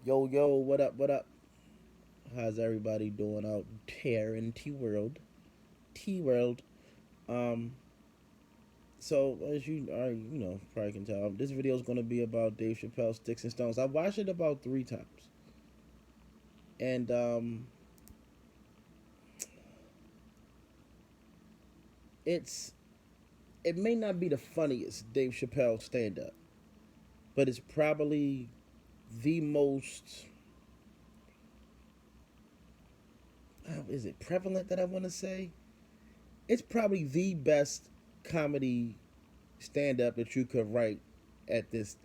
Yo, yo, what up, what up? How's everybody doing out there in T World? T World. Um, so as you are, probably can tell, this video is gonna be about Dave Chappelle Sticks and Stones. I watched it about 3 times, and it's it may not be the funniest Dave Chappelle stand up, but it's probably the most is it prevalent that I want to say? It's probably the best comedy stand up that you could write at this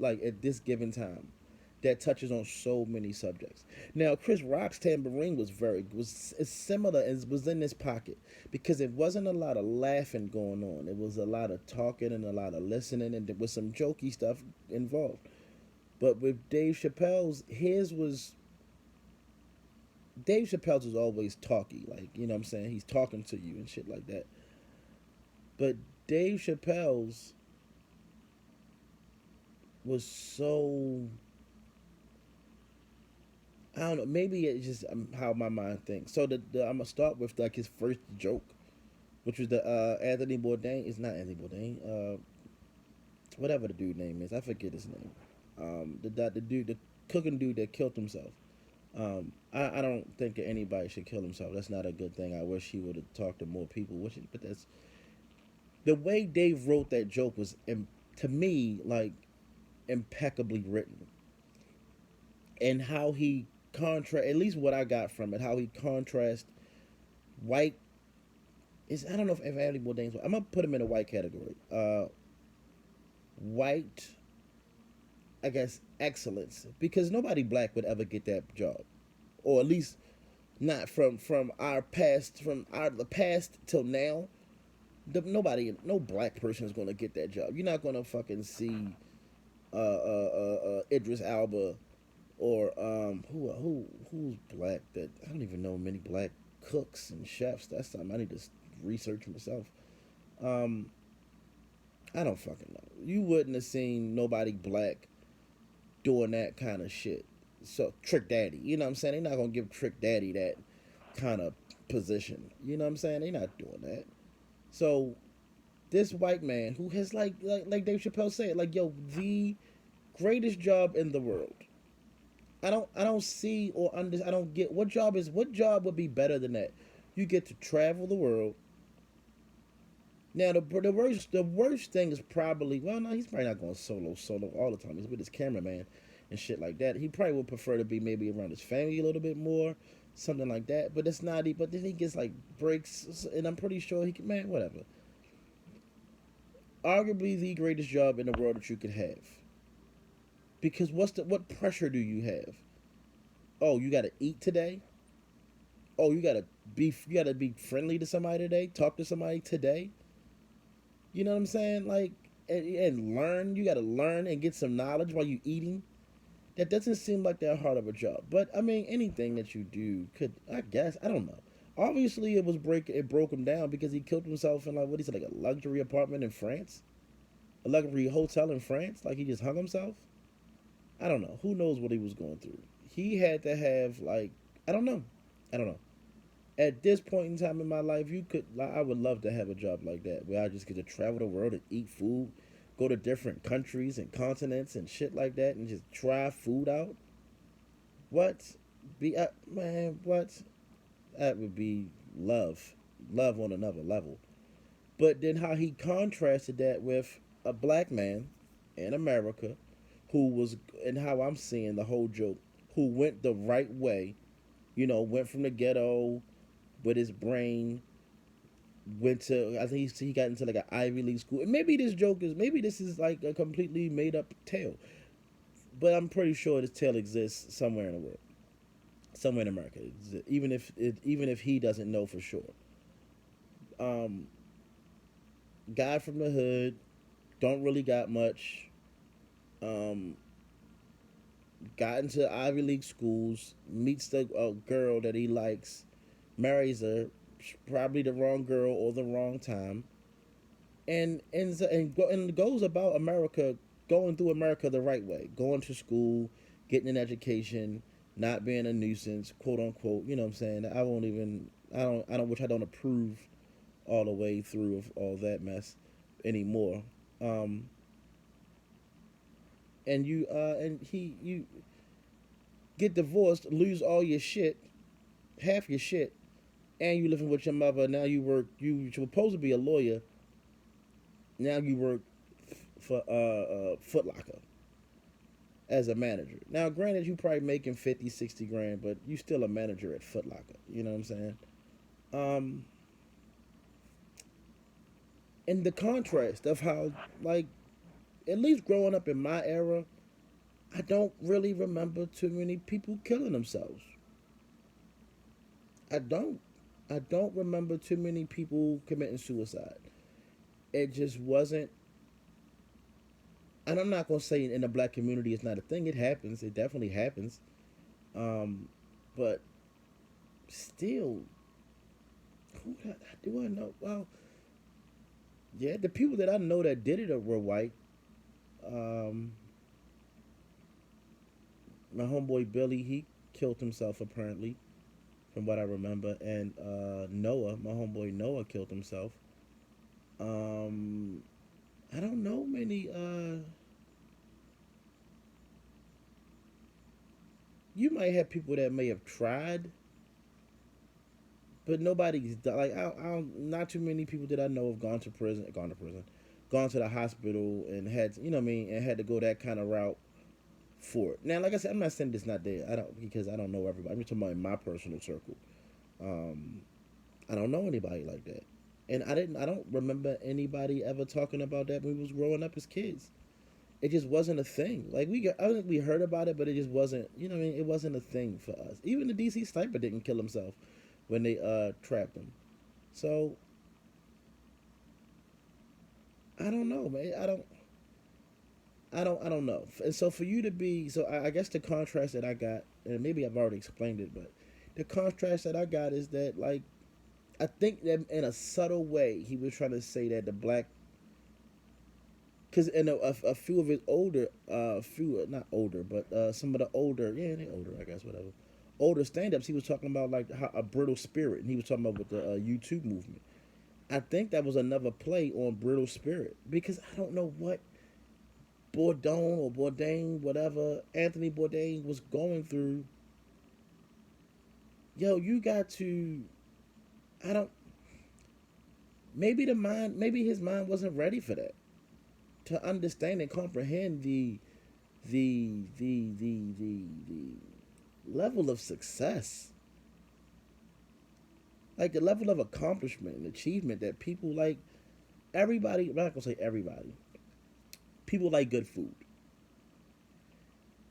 given time that touches on so many subjects. Now, Chris Rock's tambourine was similar and was in this pocket because it wasn't a lot of laughing going on. It was a lot of talking and a lot of listening, and there was some jokey stuff involved. But with Dave Chappelle's was always talky, like what I'm saying, he's talking to you and shit like that. But Dave Chappelle's was so I don't know. Maybe it's just how my mind thinks. So I'm gonna start with like his first joke, which was the Anthony Bourdain. It's not Anthony Bourdain. Whatever the dude name is, I forget his name. The cooking dude that killed himself. I don't think that anybody should kill himself. That's not a good thing. I wish he would have talked to more people. But that's the way Dave wrote that joke was to me like impeccably written, and how he contrast, at least what I got from it, how he contrast white is I don't know if Anthony Bourdain's. I'm gonna put him in a white category. White, I guess, excellence, because nobody black would ever get that job, or at least not from our past, from our the past till now. No black person is gonna get that job. You're not gonna fucking see Idris Alba or who's black that I don't even know many black cooks and chefs. That's something I need to research myself. Um, I don't fucking know. You wouldn't have seen nobody black doing that kind of shit. So Trick Daddy, you know what I'm saying? They're not gonna give Trick Daddy that kind of position. You know what I'm saying? They're not doing that. So this white man who has like Dave Chappelle said, like yo, the greatest job in the world. I don't see or I don't get what job would be better than that. You get to travel the world. Now the worst thing is probably, well, no, he's probably not going solo all the time. He's with his cameraman and shit like that. He probably would prefer to be maybe around his family a little bit more, something like that. But it's not. But then he gets like breaks, and I'm pretty sure he can. Man, whatever. Arguably the greatest job in the world that you could have. Because what pressure do you have? Oh, you got to eat today. Oh, you got to be friendly to somebody today. Talk to somebody today. You know what I'm saying? Like, and learn. You got to learn and get some knowledge while you eating. That doesn't seem like that hard of a job. But I mean, anything that you do could, I guess, I don't know. Obviously, it broke him down because he killed himself in like what he said, like a luxury apartment in France, a luxury hotel in France. Like he just hung himself. I don't know. Who knows what he was going through? He had to have like I don't know. I don't know. At this point in time in my life, you could like, I would love to have a job like that where I just get to travel the world and eat food, go to different countries and continents and shit like that, and just try food out. What? Man? What? That would be love, love on another level. But then how he contrasted that with a black man in America who was, and how I'm seeing the whole joke, who went the right way, went from the ghetto with his brain, went to, I think he got into like an Ivy League school. And maybe this is like a completely made up tale, but I'm pretty sure this tale exists somewhere in the world, somewhere in America, even if he doesn't know for sure. Um, Guy from the hood, don't really got much. Um, got into Ivy League schools, meets the girl that he likes, marries her, probably the wrong girl or the wrong time, and goes about America, going through America the right way, going to school, getting an education, not being a nuisance, quote unquote. You know what I'm saying? I won't even. I don't. Which I don't approve all the way through of all that mess anymore. Um, and you get divorced, lose all your shit, half your shit, and you living with your mother. Now you work. You were supposed to be a lawyer. Now you work for Foot Locker as a manager. Now, granted, you probably making 50, 60 grand, but you still a manager at Foot Locker. You know what I'm saying? Um, and the contrast of how, like, at least growing up in my era, I don't really remember too many people killing themselves. I don't. I don't remember too many people committing suicide. It just wasn't. And I'm not gonna say in the black community it's not a thing. It happens. It definitely happens. Um, but still, who do I know? Well, yeah, the people that I know that did it were white. Um, my homeboy Billy, he killed himself apparently, from what I remember, and Noah, my homeboy Noah, killed himself. Um, I don't know many. You might have people that may have tried, but nobody's like not too many people that I know have gone to the hospital and had you know what I mean, and had to go that kind of route for it. Now, like I said, I'm not saying it's not there. I don't because I don't know everybody. I'm just talking about in my personal circle. Um, I don't know anybody like that, and I don't remember anybody ever talking about that when we was growing up as kids. It just wasn't a thing. Like I think we heard about it, but it just wasn't. You know what I mean? It wasn't a thing for us. Even the DC sniper didn't kill himself when they trapped him. So I don't know, man. I don't know. And so for you to be so I guess the contrast that I got, and maybe I've already explained it, but the contrast that I got is that like I think that in a subtle way he was trying to say that the black because in a few of his older few not older but some of the older yeah they older I guess whatever older stand-ups he was talking about like how, a brittle spirit and he was talking about with the YouTube movement. I think that was another play on brittle spirit because I don't know what Bourdain or Bourdain, whatever Anthony Bourdain was going through. Yo, you got to. I don't. Maybe maybe his mind wasn't ready for that to understand and comprehend the level of success, like the level of accomplishment and achievement that people like. Everybody, I'm not gonna say everybody. People like good food.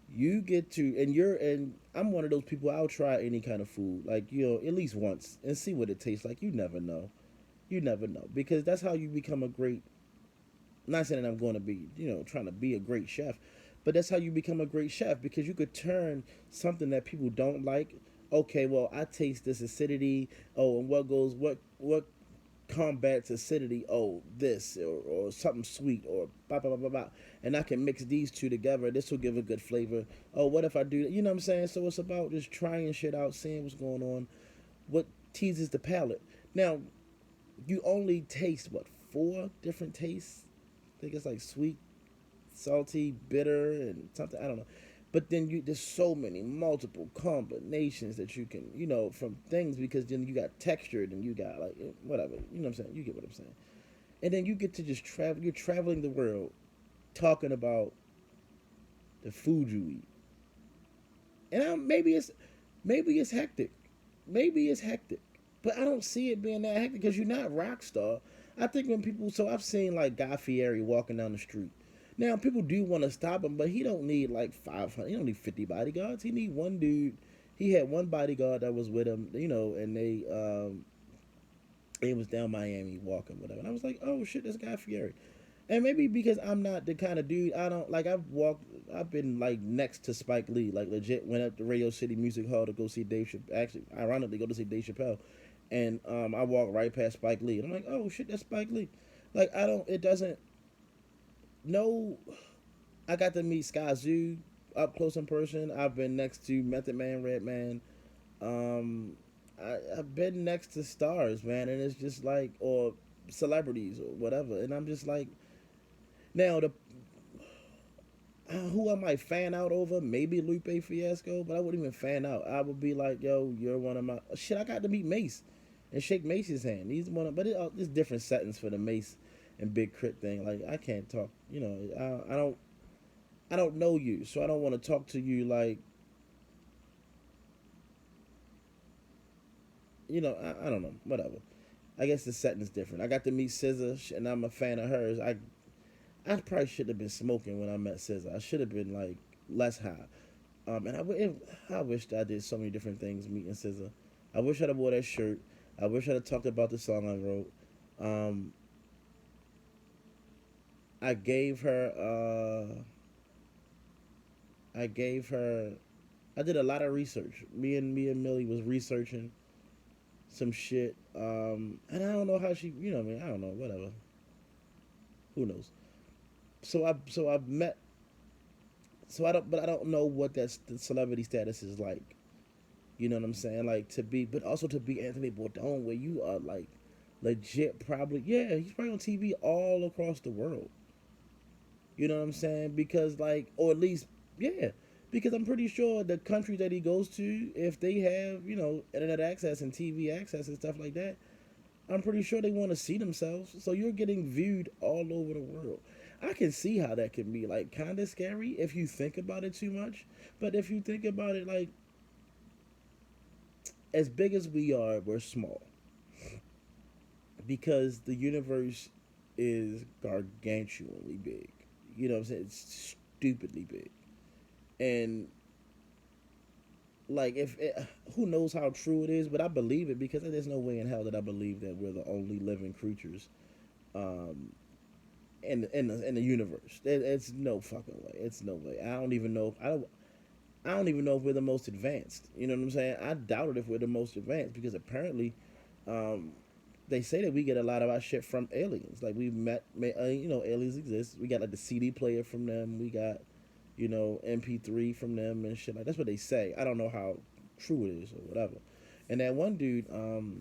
You get to and I'm one of those people. I'll try any kind of food, like at least once, and see what it tastes like. You never know. You never know because that's how you become a great. I'm not saying that I'm going to be trying to be a great chef, but that's how you become a great chef because you could turn something that people don't like. Okay, well I taste this acidity. Oh, and what combats acidity. Oh, this or something sweet or blah blah blah blah blah, and I can mix these two together. This will give a good flavor. Oh, what if I do? You know what I'm saying? So it's about just trying shit out, seeing what's going on, what teases the palate. Now, you only taste what four different tastes. I think it's like sweet, salty, bitter, and something. I don't know. But then there's so many multiple combinations that you can, from things because then you got textured and you got like whatever, you know what I'm saying? You get what I'm saying. And then you get to just travel. You're traveling the world, talking about the food you eat. And maybe it's hectic, maybe it's hectic, but I don't see it being that hectic because you're not rock star. I think when people, so I've seen like Guy Fieri walking down the street. Now people do want to stop him, but he don't need like 500. He don't need 50 bodyguards. He need one dude. He had one bodyguard that was with him, and they was down Miami walking whatever. And I was like, oh shit, this Guy Fieri. And maybe because I'm not the kind of dude, I don't like. I've been like next to Spike Lee, like legit. Went up to Radio City Music Hall to go see Dave. Actually, ironically, go to see Dave Chappelle, and I walked right past Spike Lee, and I'm like, oh shit, that's Spike Lee. Like I don't. It doesn't. No, I got to meet Sky Zoo. up close in person. I've been next to Method Man, Redman. Um, I've been next to stars, man, and it's just like, or celebrities or whatever, and I'm just like, now the who I might fan out over, maybe Lupe Fiasco, but I wouldn't even fan out. I would be like, yo, you're one of my shit. I got to meet Mace and shake Mace's hand. He's one of, but it's different settings for the Mace and Big Crit thing. Like I can't talk, you know, I don't know you, so I don't want to talk to you like, you know, I don't know, whatever. I guess the setting's different. I got to meet SZA, and I'm a fan of hers. I probably should have been smoking when I met SZA. I should have been like less high. And I wished I did so many different things meeting SZA. I wish I'd have wore that shirt. I wish I'd have talked about the song I wrote. Um, I gave her. I gave her. I did a lot of research. Me and Millie was researching some shit. And I don't know how she. You know what I mean? I don't know. Whatever. Who knows? So I've met. So I don't. But I don't know what that the celebrity status is like. You know what I'm saying? Like to be, but also to be Anthony Bourdain, where you are like legit, probably, yeah, he's probably on TV all across the world. You know what I'm saying? Because like, or at least, yeah, because I'm pretty sure the country that he goes to, if they have, you know, internet access and TV access and stuff like that, I'm pretty sure they want to see themselves. So you're getting viewed all over the world. I can see how that can be like kind of scary if you think about it too much. But if you think about it like, as big as we are, we're small because the universe is gargantuanly big. You know what I'm saying? It's stupidly big. And like if it, who knows how true it is, but I believe it because there's no way in hell that I believe that we're the only living creatures um in the universe. It's no fucking way. It's no way. I don't even know if we're the most advanced. You know what I'm saying? I doubt it if we're the most advanced because apparently um they say that we get a lot of our shit from aliens. Like we you know, aliens exist. We got like the CD player from them. We got, you know, MP3 from them and shit. Like that's what they say. I don't know how true it is or whatever. And that one dude was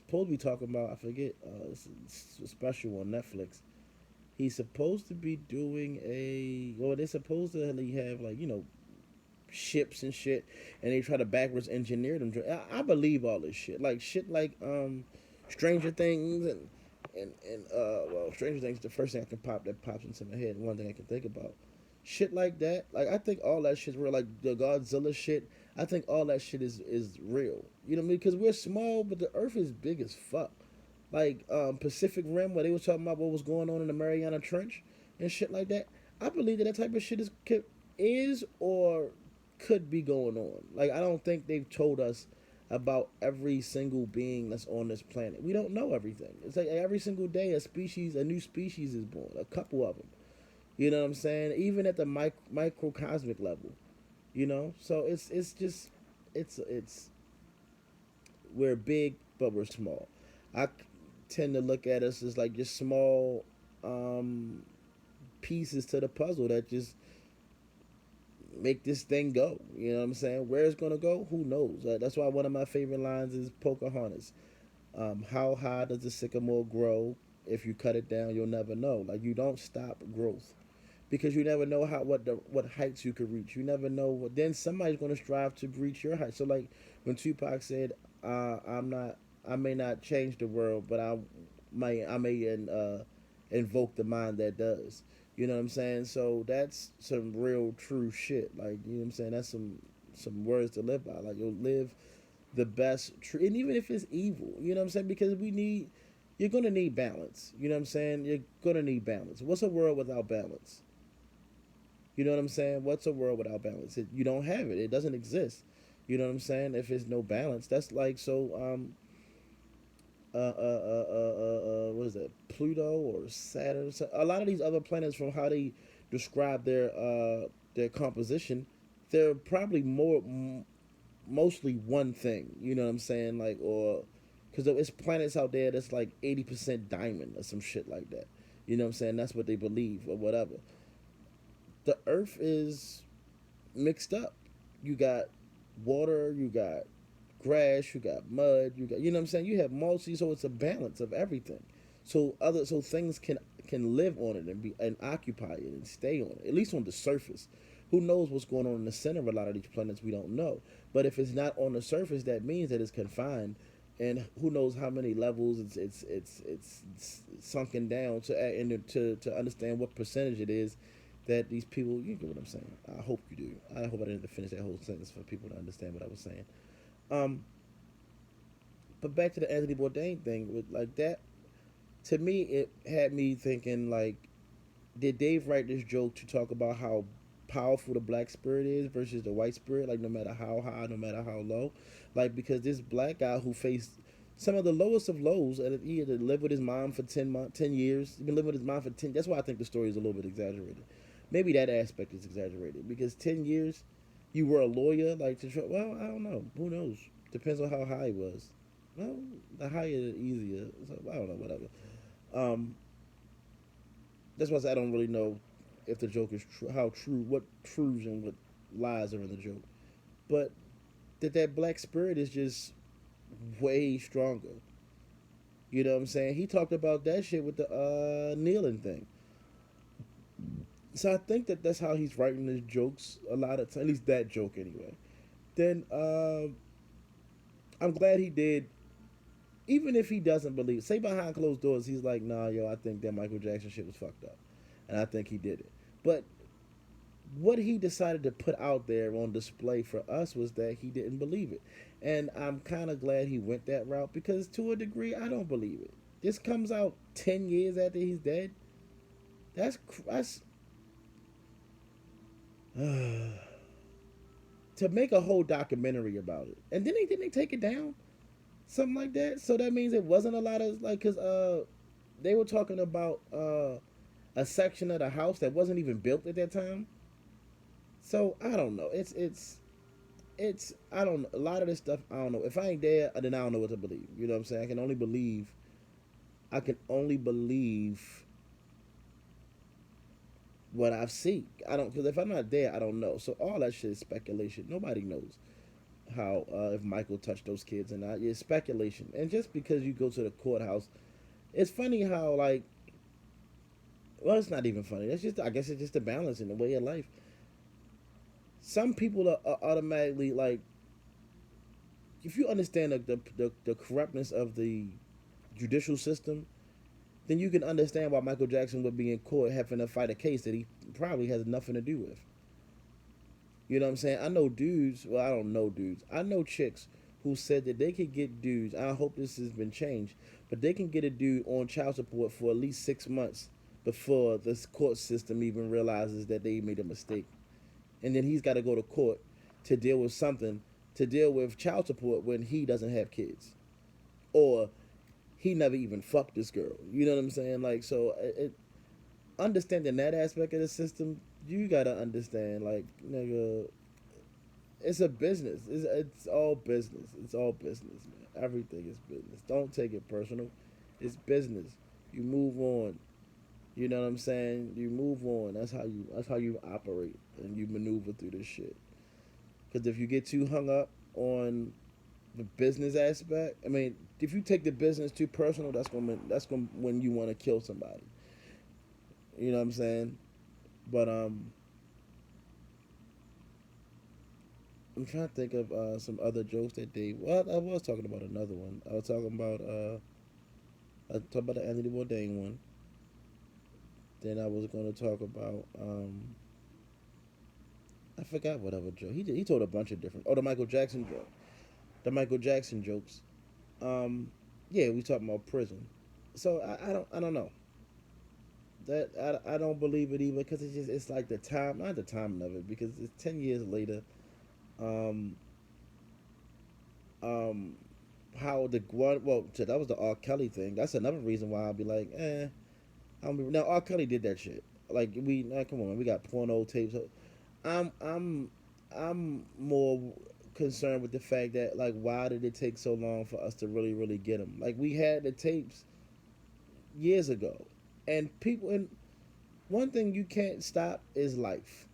supposed to be talking about. I forget. It's a special on Netflix. He's supposed to be doing a. Well, they're supposed to have like, you know, ships and shit, and they try to backwards engineer them. I believe all this shit, like Stranger Things and well, Stranger Things is the first thing I can pop that pops into my head. One thing I can think about, shit like that. Like I think all that shit's real. Like the Godzilla shit. I think all that shit is real. You know what I mean? Because we're small, but the Earth is big as fuck. Like Pacific Rim, where they was talking about what was going on in the Mariana Trench and shit like that. I believe that type of shit is or could be going on. Like I don't think they've told us about every single being that's on this planet. We don't know everything. It's like every single day a new species is born, a couple of them. You know what I'm saying? Even at the microcosmic level, you know. So it's just it's we're big but we're small. I tend to look at us as like just small um, pieces to the puzzle that just make this thing go. You know what I'm saying? Where it's gonna go, who knows? That's why one of my favorite lines is Pocahontas. How high does the sycamore grow? If you cut it down, you'll never know. Like you don't stop growth because you never know what heights you could reach. You never know what. Then somebody's gonna strive to reach your height. So like when Tupac said, "I'm not. I may not change the world, but I may invoke the mind that does." You know what I'm saying? So that's some real true shit. Like you know what I'm saying? That's some words to live by. Like you'll live the best true, and even if it's evil, you know what I'm saying? Because you're gonna need balance. You know what I'm saying? You're gonna need balance. What's a world without balance? You know what I'm saying? What's a world without balance? You don't have it. It doesn't exist. You know what I'm saying? If there's no balance, that's like so. What is that? Pluto or Saturn? A lot of these other planets, from how they describe their composition, they're probably mostly one thing. You know what I'm saying? Like or because it's planets out there that's like 80% diamond or some shit like that. You know what I'm saying? That's what they believe or whatever. The Earth is. mixed up. You got water, you got grass, you got mud, you got, you know what I'm saying? You have multi, so it's a balance of everything. So things can live on it and be and occupy it and stay on it, at least on the surface. Who knows what's going on in the center of a lot of these planets? We don't know. But if it's not on the surface, that means that it's confined, and who knows how many levels it's sunken down to and to understand what percentage it is that these people. You get what I'm saying? I hope you do. I hope I didn't finish that whole sentence for people to understand what I was saying. Um, but back to the Anthony Bourdain thing with like that. To me, it had me thinking like, did Dave write this joke to talk about how powerful the black spirit is versus the white spirit? Like, no matter how high, no matter how low, like because this black guy who faced some of the lowest of lows, and he had to live with his mom for 10 years. He's been living with his mom for 10. That's why I think the story is a little bit exaggerated. Maybe that aspect is exaggerated because 10 years, you were a lawyer. Like to try, well, I don't know. Who knows? Depends on how high he was. Well, the higher the easier. So, I don't know. Whatever. Um, that's why I don't really know if the joke is true, how true, what truths and what lies are in the joke. But that black spirit is just way stronger. You know what I'm saying? He talked about that shit with the kneeling thing. So I think that that's how he's writing his jokes a lot of times. At least that joke anyway. Then I'm glad he did. Even if he doesn't believe, say behind closed doors, he's like, nah, yo, I think that Michael Jackson shit was fucked up, and I think he did it. But what he decided to put out there on display for us was that he didn't believe it. And I'm kind of glad he went that route because to a degree, I don't believe it. This comes out 10 years after he's dead. That's to make a whole documentary about it. And then they didn't they take it down? Something like that. So that means it wasn't a lot of like, cause they were talking about a section of the house that wasn't even built at that time. So I don't know. It's I don't know. A lot of this stuff I don't know. If I ain't there, then I don't know what to believe. You know what I'm saying? I can only believe what I've seen. I don't because if I'm not there, I don't know. So all that shit is speculation. Nobody knows how if Michael touched those kids or not. It's speculation. And just because you go to the courthouse, it's funny how like well, it's not even funny. That's just I guess it's just a balance in the way of life. Some people are automatically like if you understand the corruptness of the judicial system, then you can understand why Michael Jackson would be in court having to fight a case that he probably has nothing to do with. You know what I'm saying? I know dudes, well, I don't know dudes. I know chicks who said that they could get dudes, I hope this has been changed, but they can get a dude on child support for at least 6 months before the court system even realizes that they made a mistake. And then he's got to go to court to deal with something, to deal with child support when he doesn't have kids. Or he never even fucked this girl. You know what I'm saying? Like, so understanding that aspect of the system, you gotta understand, like, nigga, it's a business. It's all business. It's all business, man. Everything is business. Don't take it personal. It's business. You move on. You know what I'm saying? You move on. That's how you operate and you maneuver through this shit. Because if you get too hung up on the business aspect, I mean, if you take the business too personal, that's when you want to kill somebody. You know what I'm saying? But I'm trying to think of some other jokes that they. Well, I was talking about another one. I was talking about the Anthony Bourdain one. Then I was going to talk about I forgot what other joke he did. He told a bunch of different. Oh, the Michael Jackson joke. The Michael Jackson jokes. Um, yeah, we talking about prison. So I don't know that I don't believe it either because it's like the time, not the timing of it because it's 10 years later. Um, um, how the one well so that was the R. Kelly thing. That's another reason why I'll be like, now R. Kelly did that shit. Like come on, man, we got porno tapes. I'm I'm more concerned with the fact that like why did it take so long for us to really get them? Like we had the tapes years ago, and people and one thing you can't stop is life.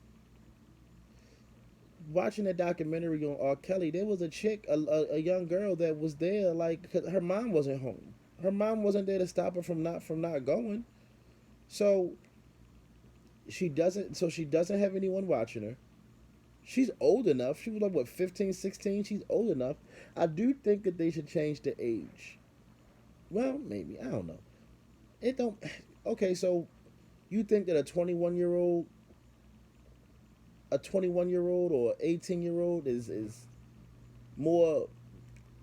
watching that documentary on R. Kelly, there was a chick, a young girl that was there, like 'cause her mom wasn't home. Her mom wasn't there to stop her from not going. So she doesn't have anyone watching her. She's old enough. She was like what 15, 16. She's old enough. I do think that they should change the age. Well, maybe I don't know. It don't. Okay, so you think that a 21 year old or 18-year old is more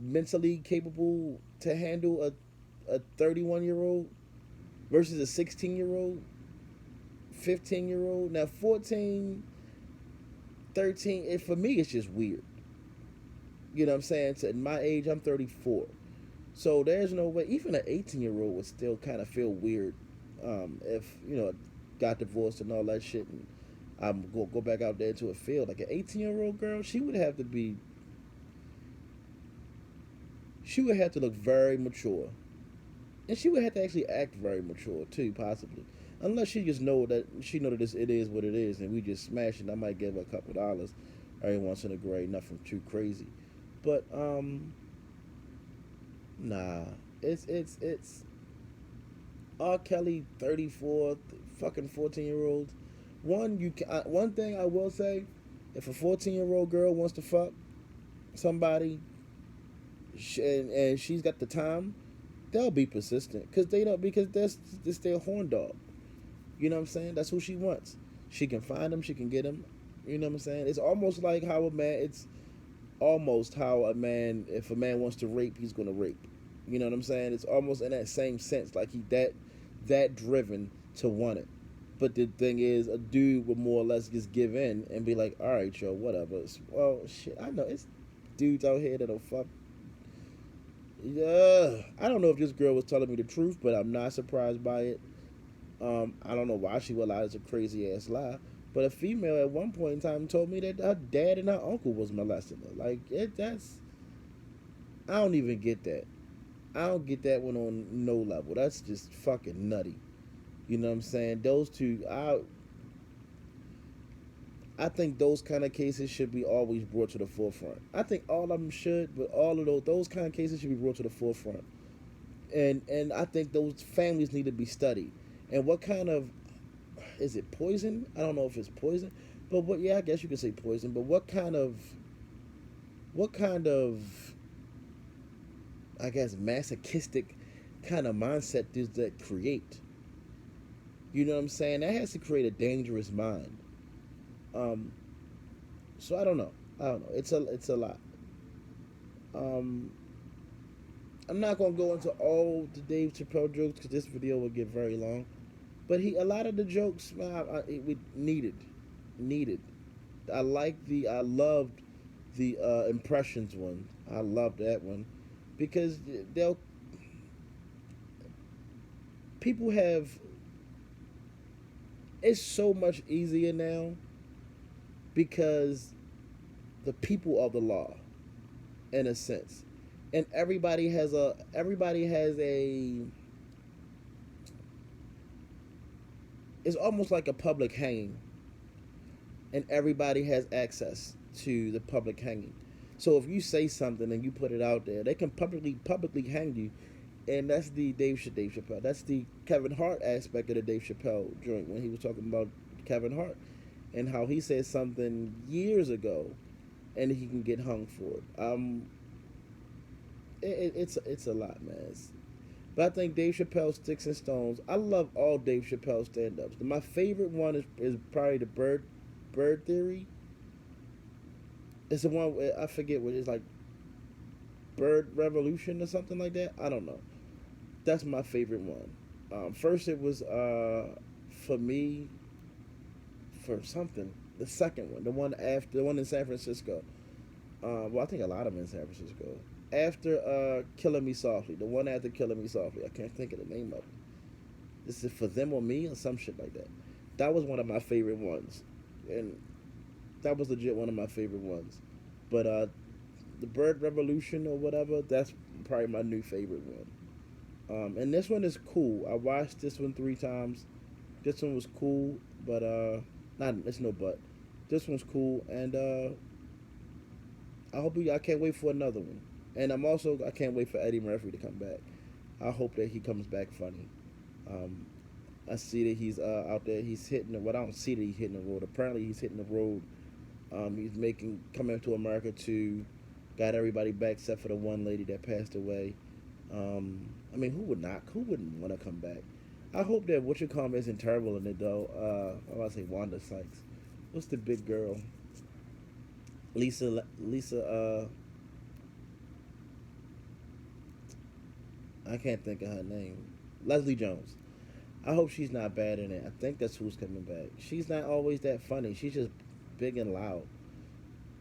mentally capable to handle a 31-year old versus a 16-year old, 15-year old. Now 14, 13. For me, it's just weird. You know what I'm saying? So at my age, I'm 34. So there's no way. Even an 18-year old would still kind of feel weird if got divorced and all that shit, and I'm go back out there to a field like an 18-year-old girl. She would have to look very mature, and she would have to actually act very mature too, possibly. Unless she just know that it is what it is, and we just smash it. I might give her a couple dollars every once in a gray, nothing too crazy. But nah, it's R. Kelly, 34, fucking 14-year-olds. One thing I will say, if a 14-year-old girl wants to fuck somebody, and she's got the time, they'll be persistent because they don't because that's their horn dog. You know what I'm saying? That's who she wants. She can find him. She can get him. You know what I'm saying? It's almost like how a man. It's almost how a man. If a man wants to rape, he's gonna rape. You know what I'm saying? It's almost in that same sense. Like he that driven to want it. But the thing is, a dude would more or less just give in and be like, all right, yo, whatever. Well, shit, I know it's dudes out here that'll fuck. Yeah, I don't know if this girl was telling me the truth, but I'm not surprised by it. I don't know why she would lie. It's a crazy ass lie. But a female at one point in time told me that her dad and her uncle was molesting her. Like that's I don't even get that. I don't get that one on no level. That's just fucking nutty. You know what I'm saying? Those two, I think those kind of cases should be always brought to the forefront. I think all of them should, but all of those kind of cases should be brought to the forefront. And I think those families need to be studied. And what kind of is it poison? I don't know if it's poison, but what? Yeah, I guess you could say poison. But what kind of I guess masochistic kind of mindset does that create? You know what I'm saying? That has to create a dangerous mind. Um, so I don't know. I don't know. It's a lot. Um, I'm not gonna go into all the Dave Chappelle jokes because this video will get very long. But a lot of the jokes, we needed. I loved the impressions one. I loved that one because they'll people have. It's so much easier now because the people are the law, in a sense, and everybody has a. It's almost like a public hanging, and everybody has access to the public hanging. So if you say something and you put it out there, they can publicly hang you, and that's the Dave Chappelle. That's the Kevin Hart aspect of the Dave Chappelle joint when he was talking about Kevin Hart and how he said something years ago, and he can get hung for it. It's a lot, man. But I think Dave Chappelle Sticks and Stones. I love all Dave Chappelle stand-ups. My favorite one is probably the Bird Theory. It's the one I forget what it's like. Bird Revolution or something like that. I don't know. That's my favorite one. First it was for me for something. The second one, the one in San Francisco. Well, I think a lot of them in San Francisco. After Killing Me Softly, the one after Killing Me Softly, I can't think of the name of it. This is For Them or Me or some shit like that. That was one of my favorite ones, and that was legit one of my favorite ones. But the Bird Revolution or whatever, that's probably my new favorite one. And this one is cool. I watched this one 3 times. This one was cool, but not it's no but. This one's cool, and I can't wait for another one. And I can't wait for Eddie Murphy to come back. I hope that he comes back funny. Um, I see that he's out there. He's hitting the. Well, I don't see that he's hitting the road. Apparently, he's hitting the road. He's making coming to America to got everybody back except for the one lady that passed away. I mean, who would not? Who wouldn't want to come back? I hope that what you call isn't terrible in it though. I want to say Wanda Sykes. What's the big girl? Lisa. I can't think of her name. Leslie Jones. I hope she's not bad in it. I think that's who's coming back. She's not always that funny. She's just big and loud.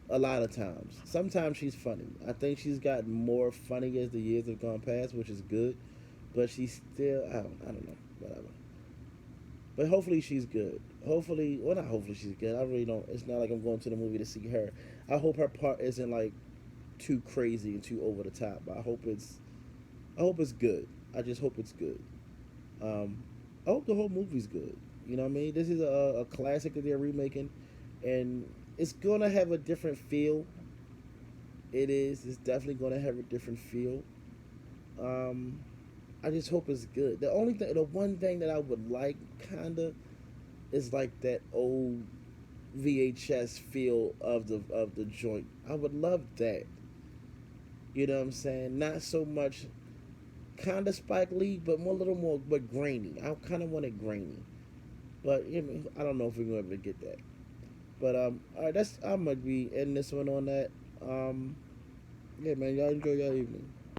A lot of times. Sometimes she's funny. I think she's gotten more funny as the years have gone past, which is good. But she's still, I don't know, whatever. But hopefully she's good. Hopefully, well, not hopefully she's good. I really don't. It's not like I'm going to the movie to see her. I hope her part isn't like too crazy and too over the top. But I hope it's good. I just hope it's good. Um, I hope the whole movie's good. You know what I mean? This is a classic that they're remaking, and it's gonna have a different feel. It is. It's definitely gonna have a different feel. Um, I just hope it's good. The one thing that I would like, kinda, is like that old VHS feel of the joint. I would love that. You know what I'm saying? Not so much kind of Spike Lee, but more a little more, but grainy. I kind of want it grainy, but you know, I don't know if we're gonna be able to get that. But all right, that's I'm gonna be ending this one on that. Yeah, man, y'all enjoy your evening.